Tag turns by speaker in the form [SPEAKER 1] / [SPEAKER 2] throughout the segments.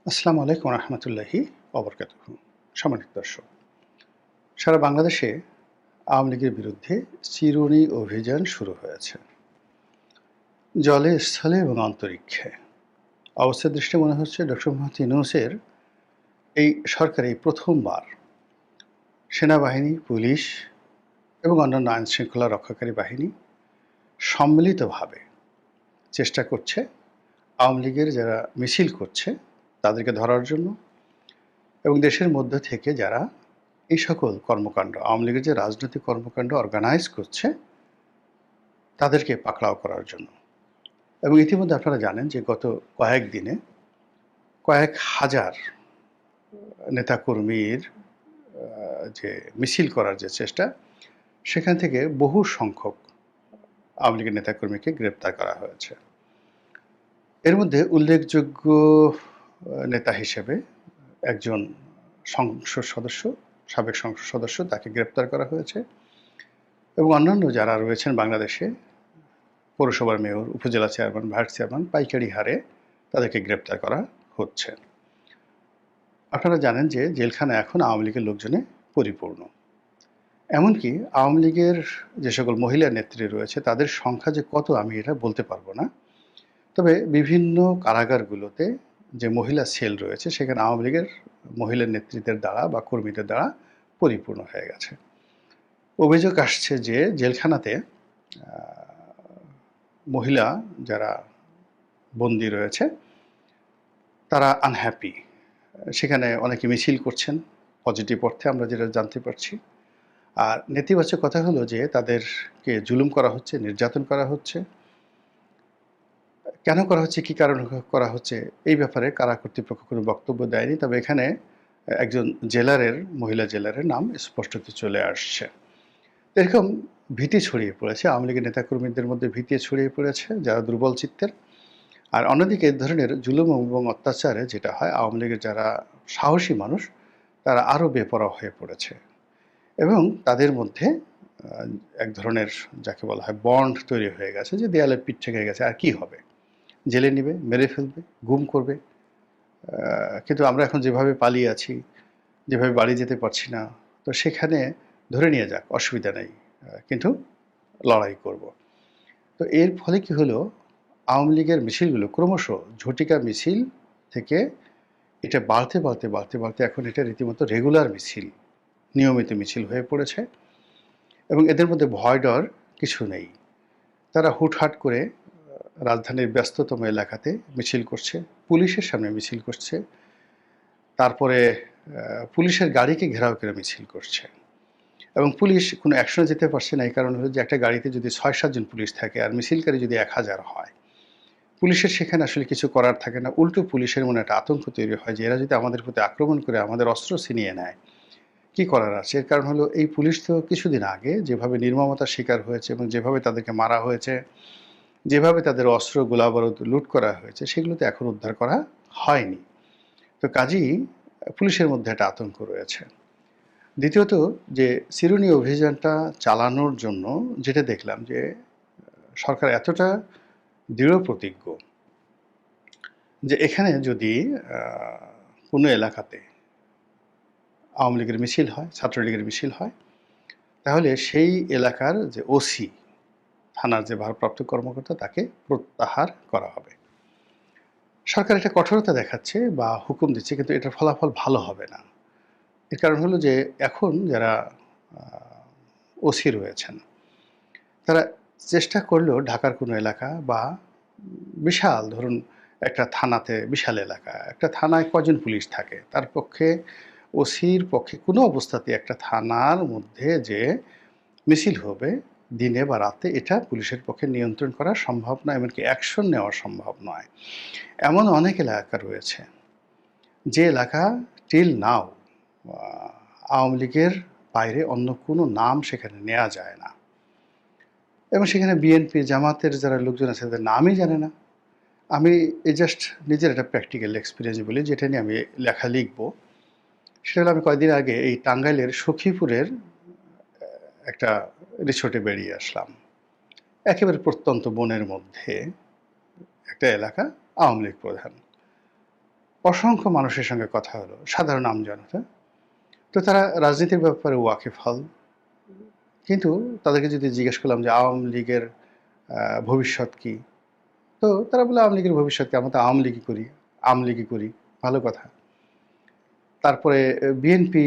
[SPEAKER 1] আসসালামু আলাইকুম রহমতুল্লাহি ওবরকাতুহু। সম্মানিত দর্শক, সারা বাংলাদেশে আওয়ামী লীগের বিরুদ্ধে চিরুনি অভিযান শুরু হয়েছে। জলে, স্থলে এবং অন্তরিক্ষে। অবস্থার দৃষ্টি মনে হচ্ছে ডক্টর মোহাম্মদ ইউনূসের এই সরকার এই প্রথমবার সেনাবাহিনী, পুলিশ এবং অন্যান্য আইনশৃঙ্খলা রক্ষাকারী বাহিনী সম্মিলিতভাবে চেষ্টা করছে আওয়ামী লীগের যারা মিছিল করছে তাদেরকে ধরার জন্য, এবং দেশের মধ্য থেকে যারা এই সকল কর্মকাণ্ড আওয়ামী লীগের যে রাজনৈতিক কর্মকাণ্ড অর্গানাইজ করছে তাদেরকে পাকড়াও করার জন্য। এবং ইতিমধ্যে আপনারা জানেন যে গত কয়েকদিনে কয়েক হাজার নেতাকর্মীর যে মিছিল করার যে চেষ্টা, সেখান থেকে বহু সংখ্যক আওয়ামী লীগের নেতাকর্মীকে গ্রেপ্তার করা হয়েছে। এর মধ্যে উল্লেখযোগ্য নেতা হিসেবে একজন সংসদ সদস্য, সাবেক সংসদ সদস্য, তাকে গ্রেপ্তার করা হয়েছে। এবং অন্যান্য যারা রয়েছেন বাংলাদেশে, পৌরসভার মেয়র, উপজেলা চেয়ারম্যান, ভাইস চেয়ারম্যান, পাইকারি হারে তাদেরকে গ্রেপ্তার করা হচ্ছে। আপনারা জানেন যে জেলখানা এখন আওয়ামী লীগের লোকজনে পরিপূর্ণ। এমনকি আওয়ামী লীগের যে সকল মহিলা নেত্রী রয়েছে তাদের সংখ্যা যে কত আমি এটা বলতে পারবো না। তবে বিভিন্ন কারাগারগুলোতে যে মহিলা সেল রয়েছে সেখানে আওয়ামী লীগের মহিলা নেত্রীদের দ্বারা বা কর্মীদের দ্বারা পরিপূর্ণ হয়ে গেছে। অভিযোগ আসছে যে জেলখানাতে মহিলা যারা বন্দী রয়েছে তারা আনহ্যাপি। সেখানে অনেকে মিছিল করছেন পজিটিভ অর্থে, আমরা যেটা জানতে পারছি। আর নেতিবাচক কথা হলো যে তাদেরকে জুলুম করা হচ্ছে, নির্যাতন করা হচ্ছে। কেন করা হচ্ছে, কী কারণে করা হচ্ছে, এই ব্যাপারে কারা কর্তৃপক্ষ কোনো বক্তব্য দেয়নি। তবে এখানে একজন জেলারের, মহিলা জেলারের নাম স্পষ্টত চলে আসছে। এরকম ভীতি ছড়িয়ে পড়েছে, আওয়ামী লীগের নেতাকর্মীদের মধ্যে ভীতি ছড়িয়ে পড়েছে যারা দুর্বল চিত্তের। আর অন্যদিকে এই ধরনের জুলুম এবং অত্যাচারে যেটা হয়, আওয়ামী লীগের যারা সাহসী মানুষ তারা আরও বেপরোয়া হয়ে পড়েছে। এবং তাদের মধ্যে এক ধরনের যাকে বলা হয় বন্ড তৈরি হয়ে গেছে যে দেয়ালে পিঠ থেকে গেছে, আর কি হবে, জেলে নিবে, মেরে ফেলবে, গুম করবে। কিন্তু আমরা এখন যেভাবে পালিয়ে আছি, যেভাবে বাড়ি যেতে পারছি না, তো সেখানে ধরে নিয়ে যাক, অসুবিধা নেই, কিন্তু লড়াই করব। তো এর ফলে কি হলো, আওয়ামী লীগের মিছিলগুলো ক্রমশ ঝটিকা মিছিল থেকে এটা বাড়তে বাড়তে বাড়তে বাড়তে এখন এটা রীতিমতো রেগুলার মিছিল, নিয়মিত মিছিল হয়ে পড়েছে। এবং এদের মধ্যে ভয় ডর কিছু নেই। তারা হুটহাট করে রাজধানীর ব্যস্ততম এলাকাতে মিছিল করছে, পুলিশের সামনে মিছিল করছে, তারপরে পুলিশের গাড়িকে ঘেরাও করে মিছিল করছে। এবং পুলিশ কোনো অ্যাকশনে যেতে পারছে না, এই কারণ হলো যে একটা গাড়িতে যদি ৬-৭ জন পুলিশ থাকে আর মিছিলকারী যদি ১,০০০ হয়, পুলিশের সেখানে আসলে কিছু করার থাকে না। উল্টো পুলিশের মনে একটা আতঙ্ক তৈরি হয় যে এরা যদি আমাদের প্রতি আক্রমণ করে আমাদের অস্ত্র ছিনিয়ে নেয়, কী করার আছে। এর কারণ হলো এই পুলিশ তো কিছুদিন আগে যেভাবে নির্মমতার শিকার হয়েছে এবং যেভাবে তাদেরকে মারা হয়েছে, যেভাবে তাদের অস্ত্র গোলাবারুদ লুট করা হয়েছে, সেগুলো তো এখন উদ্ধার করা হয়নি। তো কাজেই পুলিশের মধ্যে একটা আতঙ্ক রয়েছে। দ্বিতীয়ত, যে চিরুনি অভিযানটা চালানোর জন্য যেটা দেখলাম যে সরকার এতটা দৃঢ় প্রতিজ্ঞ যে এখানে যদি কোনো এলাকাতে আওয়ামী লীগের মিছিল হয়, ছাত্রলীগের মিছিল হয়, তাহলে সেই এলাকার যে ওসি, থানার যে ভারপ্রাপ্ত কর্মকর্তা, তাকে প্রত্যাহার করা হবে। সরকার এটা কঠোরতা দেখাচ্ছে বা হুকুম দিচ্ছে, কিন্তু এটার ফলাফল ভালো হবে না। এর কারণ হলো যে এখন যারা ওসি রয়েছেন তারা চেষ্টা করলেও ঢাকার কোনো এলাকা বা বিশাল, ধরুন একটা থানাতে বিশাল এলাকা, একটা থানায় কজন পুলিশ থাকে, তার পক্ষে, ওসির পক্ষে কোনো অবস্থাতে একটা থানার মধ্যে যে মিছিল হবে দিনে বা রাতে, এটা পুলিশের পক্ষে নিয়ন্ত্রণ করা সম্ভব নয়, এমনকি অ্যাকশন নেওয়া সম্ভব নয়। এমন অনেক এলাকা রয়েছে যে এলাকা টিল নাও আওয়ামী লীগের বাইরে অন্য কোনো নাম সেখানে নেওয়া যায় না, এবং সেখানে বিএনপি, জামাতের যারা লোকজন আছে তাদের নামই জানে না। আমি এই জাস্ট নিজের একটা প্র্যাকটিক্যাল এক্সপিরিয়েন্স বলি, যেটা নিয়ে আমি লেখা লিখব। সেটা হলো, আমি কয়েকদিন আগে এই টাঙ্গাইলের সখীপুরের একটা রিসোর্টে বেরিয়ে আসলাম। একেবারে প্রত্যন্ত বনের মধ্যে একটা এলাকা, আওয়ামী লীগ প্রধান। অসংখ্য মানুষের সঙ্গে কথা হলো, সাধারণ আমজনতা। তো তারা রাজনীতির ব্যাপারে ওয়াকিবহাল। কিন্তু তাদেরকে যদি জিজ্ঞেস করলাম যে আওয়ামী লীগের ভবিষ্যৎ কি, তো তারা বলে আওয়ামী লীগের ভবিষ্যৎ কি, আমরা তো আওয়ামী লীগই করি, আমলীগই করি। ভালো কথা। তারপরে বিএনপি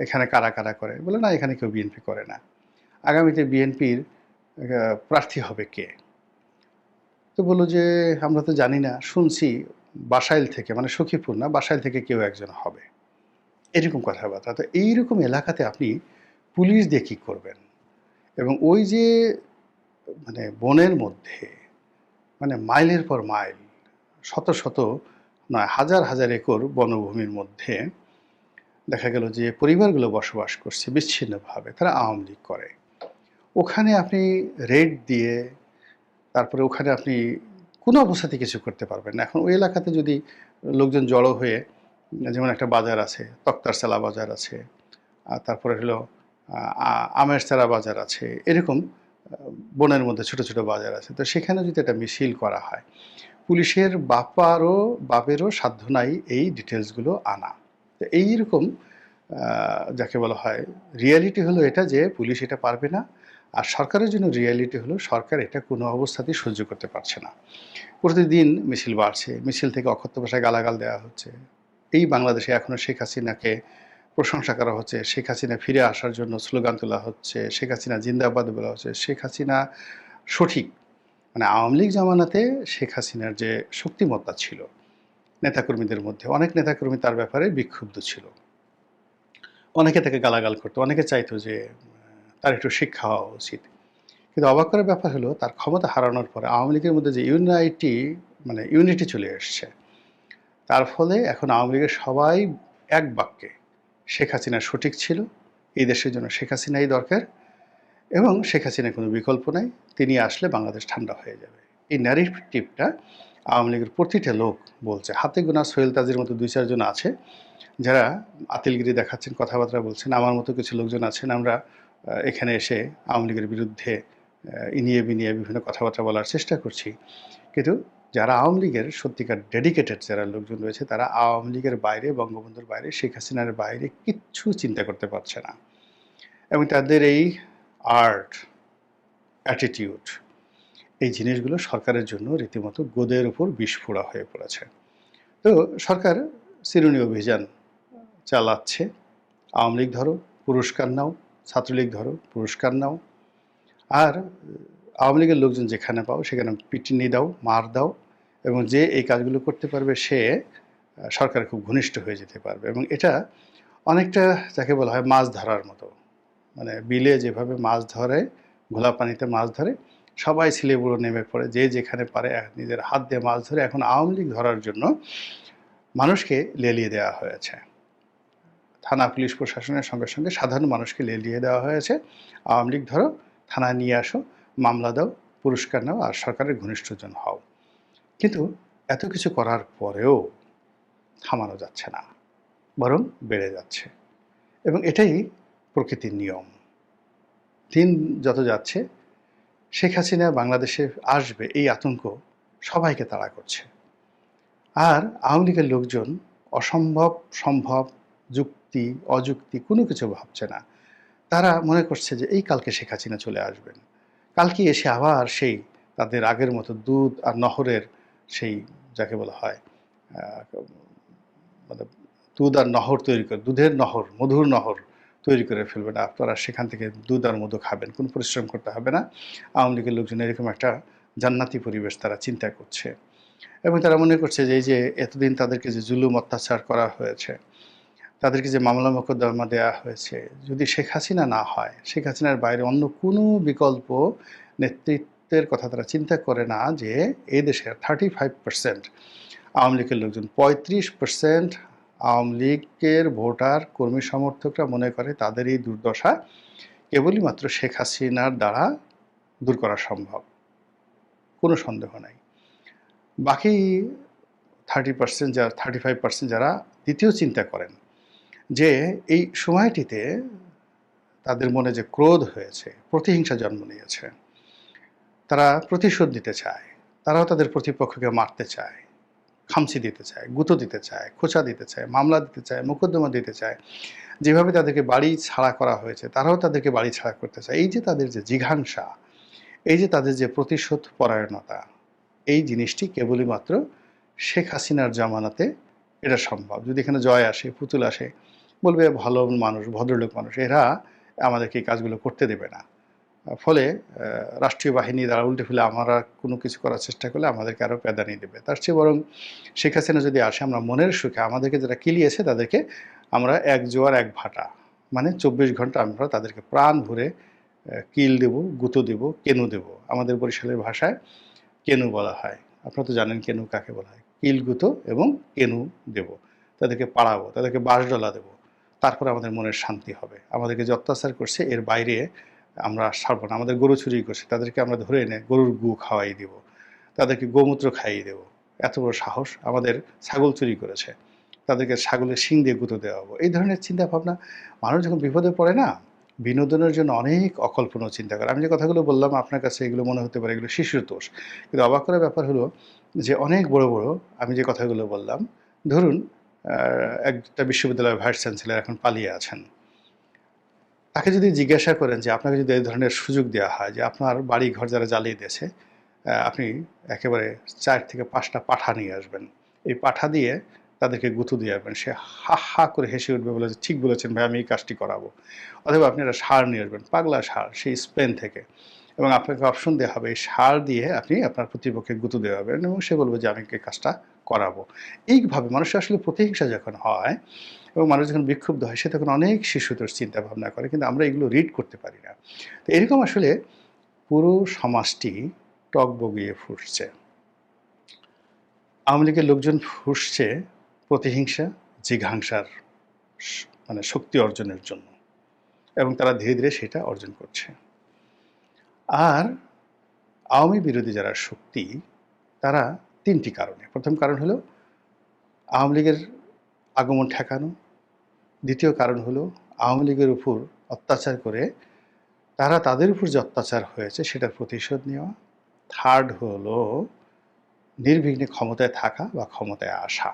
[SPEAKER 1] এখানে কারা কারা করে, বলে না এখানে কেউ বিএনপি করে না। আগামীতে বিএনপির প্রার্থী হবে কে? তো বললো যে আমরা তো জানি না, শুনছি বাসাইল থেকে, মানে সখীপুর না, বাসাইল থেকে কেউ একজন হবে, এরকম কথাবার্তা। তো এইরকম এলাকাতে আপনি পুলিশ দিয়ে কী করবেন? এবং ওই যে মানে বনের মধ্যে, মানে মাইলের পর মাইল, শত শত নয় হাজার হাজার একর বনভূমির মধ্যে দেখা গেল যে পরিবারগুলো বসবাস করছে বিচ্ছিন্নভাবে, তারা আওয়ামী লীগ করে। ওখানে আপনি রেড দিয়ে, তারপরে ওখানে আপনি কোনো অবস্থাতে কিছু করতে পারবেন না। এখন ওই এলাকাতে যদি লোকজন জড়ো হয়ে, যেমন একটা বাজার আছে, তক্তারসালা বাজার আছে, আর তারপরে হলো আমেরসারা বাজার আছে, এরকম বনের মধ্যে ছোট ছোট বাজার আছে। তো সেখানে যদি একটা মিছিল করা হয়, পুলিশের বাপেরও সাধ্য নাই এই ডিটেলসগুলো আনা। তো এইরকম যাকে বলা হয়, রিয়ালিটি হলো এটা যে পুলিশ এটা পারবে না। আর সরকারের জন্য রিয়ালিটি হলো সরকার এটা কোনো অবস্থাতেই সহ্য করতে পারছে না। প্রতিদিন মিছিল বাড়ছে, মিছিল থেকে অকথ্য ভাষায় গালাগাল দেওয়া হচ্ছে। এই বাংলাদেশে এখনও শেখ হাসিনাকে প্রশংসা করা হচ্ছে, শেখ হাসিনা ফিরে আসার জন্য স্লোগান তোলা হচ্ছে, শেখ হাসিনা জিন্দাবাদ বলা হচ্ছে। শেখ হাসিনা সঠিক, মানে আওয়ামী লীগ জামানাতে শেখ হাসিনার যে শক্তিমত্তা ছিল নেতাকর্মীদের মধ্যে, অনেক নেতাকর্মী তার ব্যাপারে বিক্ষুব্ধ ছিল, অনেকে তাকে গালাগাল করতো, অনেকে চাইতো যে তার একটু শিক্ষা হওয়া উচিত। কিন্তু অবাক করার ব্যাপার হলো, তার ক্ষমতা হারানোর পরে আওয়ামী লীগের মধ্যে যে ইউনিটি চলে এসছে, তার ফলে এখন আওয়ামী লীগের সবাই এক বাক্যে শেখ হাসিনা সঠিক ছিল, এই দেশের জন্য শেখ হাসিনাই দরকার, এবং শেখ হাসিনার কোনো বিকল্প নাই, তিনি আসলে বাংলাদেশ ঠান্ডা হয়ে যাবে। এই ন্যারেটিভটা আওয়ামী লীগের প্রতিটা লোক বলছে। হাতে গোনা সোহেল তাজির মতো 2-4 জন আছে যারা আতিলগিরি দেখাচ্ছেন, কথাবার্তা বলছেন। আমার মতো কিছু লোকজন আছেন, আমরা এখানে এসে আওয়ামী লীগের বিরুদ্ধে ইনিয়ে বিনিয়ে বিভিন্ন কথাবার্তা বলার চেষ্টা করছি। কিন্তু যারা আওয়ামী লীগের সত্যিকার ডেডিকেটেড যারা লোকজন রয়েছে, তারা আওয়ামী লীগের বাইরে, বঙ্গবন্ধুর বাইরে, শেখ হাসিনার বাইরে কিচ্ছু চিন্তা করতে পারছে না। এবং তাদের এই আর্ট, অ্যাটিটিউড, এই জিনিসগুলো সরকারের জন্য রীতিমতো গোদের উপর বিস্ফোরা হয়ে পড়েছে। তো সরকার চিরুনি অভিযান চালাচ্ছে। আওয়ামী লীগ ধরো পুরস্কার নাও, ছাত্রলীগ ধরো পুরস্কার নাও, আর আওয়ামী লীগের লোকজন যেখানে পাও সেখানে পিটুনি দাও, মার দাও, এবং যে এই কাজগুলো করতে পারবে সে সরকারের খুব ঘনিষ্ঠ হয়ে যেতে পারবে। এবং এটা অনেকটা যাকে বলা হয় মাছ ধরার মতো, মানে বিলে যেভাবে মাছ ধরে, ঘোলা পানিতে মাছ ধরে, সবাই ছিলে বুড়ো নেমে পড়ে, যে যেখানে পারে নিজের হাত দিয়ে মাছ ধরে। এখন আওয়ামী লীগ ধরার জন্য মানুষকে লেলিয়ে দেওয়া হয়েছে, থানা পুলিশ প্রশাসনের সঙ্গে সঙ্গে সাধারণ মানুষকে লেলিয়ে দেওয়া হয়েছে। আওয়ামী লীগ ধরো, থানায় নিয়ে আসো, মামলা দাও, পুরস্কার নাও, আর সরকারের ঘনিষ্ঠজন হও। কিন্তু এত কিছু করার পরেও থামানো যাচ্ছে না, বরং বেড়ে যাচ্ছে। এবং এটাই প্রকৃতির নিয়ম। দিন যত যাচ্ছে শেখ হাসিনা বাংলাদেশে আসবে এই আতঙ্ক সবাইকে তাড়া করছে। আর আওয়ামী লীগের লোকজন অসম্ভব সম্ভব, যুক্তি অযুক্তি কোনো কিছু ভাবছে না। তারা মনে করছে যে এই কালকে শেখ হাসিনা চলে আসবেন, কালকে এসে আবার সেই তাদের আগের মতো দুধ আর নহরের সেই যাকে বলা হয় মানে দুধ আর নহর তৈরি করে, দুধের নহর, মধুর নহর তৈরি করে ফেলবেন। আপনারা সেখান থেকে দুধ আর মধু খাবেন, কোনো পরিশ্রম করতে হবে না। আওয়ামী লীগের লোকজন এরকম একটা জান্নাতি পরিবেশ তারা চিন্তা করছে। এবং তারা মনে করছে যে এই যে এতদিন তাদেরকে যে জুলুম অত্যাচার করা হয়েছে, তাদেরকে যে মামলা মোকদ্দমা দেওয়া হয়েছে, যদি শেখ হাসিনা না হয়, শেখ হাসিনার বাইরে অন্য কোনো বিকল্প নেতৃত্বের কথা তারা চিন্তা করে না। যে এই দেশের 35% আওয়ামী লীগের লোকজন, 35% আওয়ামী লীগের ভোটার কর্মী সমর্থকরা মনে করে তাদের এই দুর্দশা কেবলই মাত্র শেখ হাসিনার দ্বারা দূর করা সম্ভব, কোনো সন্দেহ নাই। বাকি 30% যারা, 35% যারা দ্বিতীয় চিন্তা করেন যে এই সময়টিতে তাদের মনে যে ক্রোধ হয়েছে, প্রতিহিংসা জন্ম নিয়েছে, তারা প্রতিশোধ নিতে চায়, তারাও তাদের প্রতিপক্ষকে মারতে চায়, খামচি দিতে চায়, গুঁতো দিতে চায়, খোঁচা দিতে চায়, মামলা দিতে চায়, মোকদ্দমা দিতে চায়। যেভাবে তাদেরকে বাড়ি ছাড়া করা হয়েছে, তারাও তাদেরকে বাড়ি ছাড়া করতে চায়। এই যে তাদের যে জিঘাংসা, এই যে তাদের যে প্রতিশোধ পরায়ণতা, এই জিনিসটি কেবলই মাত্র শেখ হাসিনার জামানাতে এটা সম্ভব। যদি এখানে জয় আসে, পুতুল আসে, বলবে ভালো মানুষ, ভদ্রলোক মানুষ, এরা আমাদেরকে এই কাজগুলো করতে দেবে না। ফলে রাষ্ট্রীয় বাহিনী দ্বারা উল্টে ফেলে আমরা কোনো কিছু করার চেষ্টা করলে আমাদেরকে আরও প্যাদানি দেবে। তার চেয়ে বরং শেখ হাসিনা যদি আসে, আমরা মনের সুখে আমাদেরকে যারা কিলিয়েছে তাদেরকে আমরা এক জোয়ার এক ভাটা, মানে ২৪ ঘন্টা আমরা তাদেরকে প্রাণ ভরে কিল দেব, গুঁতো দেব, কেনু দেব। আমাদের বরিশালের ভাষায় কেনু বলা হয়। আপনারা তো জানেন কেনু কাকে বলা হয়। কিল, গুঁতো এবং কেনু দেব। তাদেরকে পাড়াবো, তাদেরকে বাঁশডলা দেব। তারপরে আমাদের মনের শান্তি হবে। আমাদেরকে যে অত্যাচার করছে এর বাইরে আমরা ছাড়ব না। আমাদের গরু চুরি করছে, তাদেরকে আমরা ধরে এনে গরুর গু খাওয়াই দেব, তাদেরকে গোমূত্র খাইয়ে দেব। এত বড় সাহস! আমাদের ছাগল চুরি করেছে, তাদেরকে ছাগলের শিং দিয়ে গুঁতো দেওয়া হবো। এই ধরনের চিন্তাভাবনা মানুষ যখন বিপদে পড়ে না, বিনোদনের জন্য অনেক অকল্পনীয় চিন্তা করে। আমি যে কথাগুলো বললাম আপনার কাছে এগুলো মনে হতে পারে এগুলো শিশুর দোষ। কিন্তু অবাক করার ব্যাপার হলো যে অনেক বড়, বড় আমি যে কথাগুলো বললাম, ধরুন একটা বিশ্ববিদ্যালয়ের ভাইস চ্যান্সেলর এখন পালিয়ে আছেন। তাকে যদি জিজ্ঞাসা করেন যে আপনাকে যদি এই ধরনের সুযোগ দেওয়া হয় যে আপনার বাড়ি ঘর যারা জ্বালিয়ে দিয়েছে, আপনি একেবারে ৪ থেকে ৫ টা পাঁঠা নিয়ে আসবেন। এই পাঁঠা দিয়ে তাদেরকে গুঁতো দিয়ে আসবেন। সে হা, হা করে হেসে উঠবে, বলে যে, "ঠিক বলেছেন ভাই, আমি এই কাজটি করাবো।" অথবা আপনি একটা ষাঁড় নিয়ে আসবেন, পাগলা ষাঁড়, সেই স্পেন থেকে, এবং আপনাকে অপশন দেওয়া হবে এই ষাঁড় দিয়ে আপনি আপনার প্রতিপক্ষকে গুঁতো দেওয়াবেন এবং সে বলবে যে, "আমি এই কাজটা করাবো।" এইভাবে মানুষের আসলে প্রতিহিংসা যখন হয় এবং মানুষ যখন বিক্ষুব্ধ হয়, সে তখন অনেক শিশুতোষ চিন্তা ভাবনা করে, কিন্তু আমরা এগুলো রিড করতে পারি না। তো এরকম আসলে পুরো সমাজটি টগবগিয়ে ফুঁসছে। আওয়ামী লীগের লোকজন ফুঁসছে প্রতিহিংসা, জিঘাংসার মানে শক্তি অর্জনের জন্য, এবং তারা ধীরে ধীরে সেটা অর্জন করছে। আর আওয়ামী বিরোধী যারা শক্তি, তারা ৩টি কারণে। প্রথম কারণ হলো আওয়ামী লীগের আগমন ঠেকানো। দ্বিতীয় কারণ হলো আওয়ামী লীগের উপর অত্যাচার করে তারা তাদের উপর যে অত্যাচার হয়েছে সেটার প্রতিশোধ নেওয়া। থার্ড হলো নির্বিঘ্নে ক্ষমতায় থাকা বা ক্ষমতায় আসা।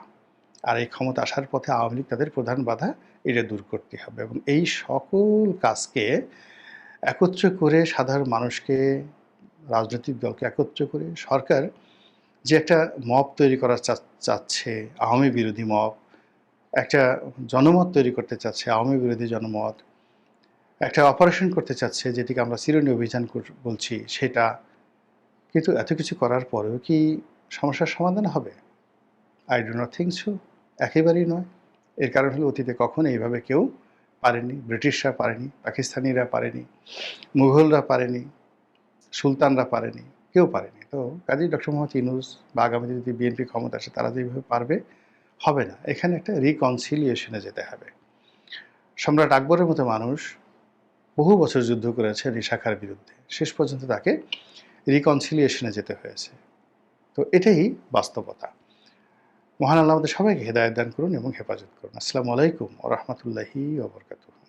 [SPEAKER 1] আর এই ক্ষমতা আসার পথে আওয়ামী লীগ তাদের প্রধান বাধা, এটা দূর করতে হবে। এবং এই সকল কাজকে একত্র করে সাধারণ মানুষকে, রাজনৈতিক দলকে একত্র করে সরকার যে একটা মব তৈরি করা চাচ্ছে, আওয়ামী বিরোধী মব, একটা জনমত তৈরি করতে চাচ্ছে, আওয়ামী বিরোধী জনমত, একটা অপারেশন করতে চাচ্ছে যেটিকে আমরা চিরুনি অভিযান বলছি সেটা। কিন্তু এত কিছু করার পরেও কি সমস্যার সমাধান হবে? I do not think so. একেবারেই নয়। এর কারণ হলো অতীতে কখনো এইভাবে কেউ পারেনি। ব্রিটিশরা পারেনি, পাকিস্তানিরা পারেনি, মুঘলরা পারেনি, সুলতানরা পারেনি, কেউ পারেনি। তো কাজী ডক্টর মোহাম্মদ ইউনূস বা আগামীতে যদি বিএনপি ক্ষমতা আসে তারা যেভাবে পারবে, হবে না। এখানে একটা রিকনসিলিয়েশনে যেতে হবে। সম্রাট আকবরের মতো মানুষ বহু বছর যুদ্ধ করেছে নিশাখার বিরুদ্ধে। শেষ পর্যন্ত তাকে রিকনসিলিয়েশনে যেতে হয়েছে। তো এটাই বাস্তবতা। মহান আল্লাহ আমাদের সবাইকে হেদায়েত দান করুন এবং হেফাজত করুন। আসসালামু আলাইকুম ওয়া রাহমাতুল্লাহি ওয়া বারাকাতুহু।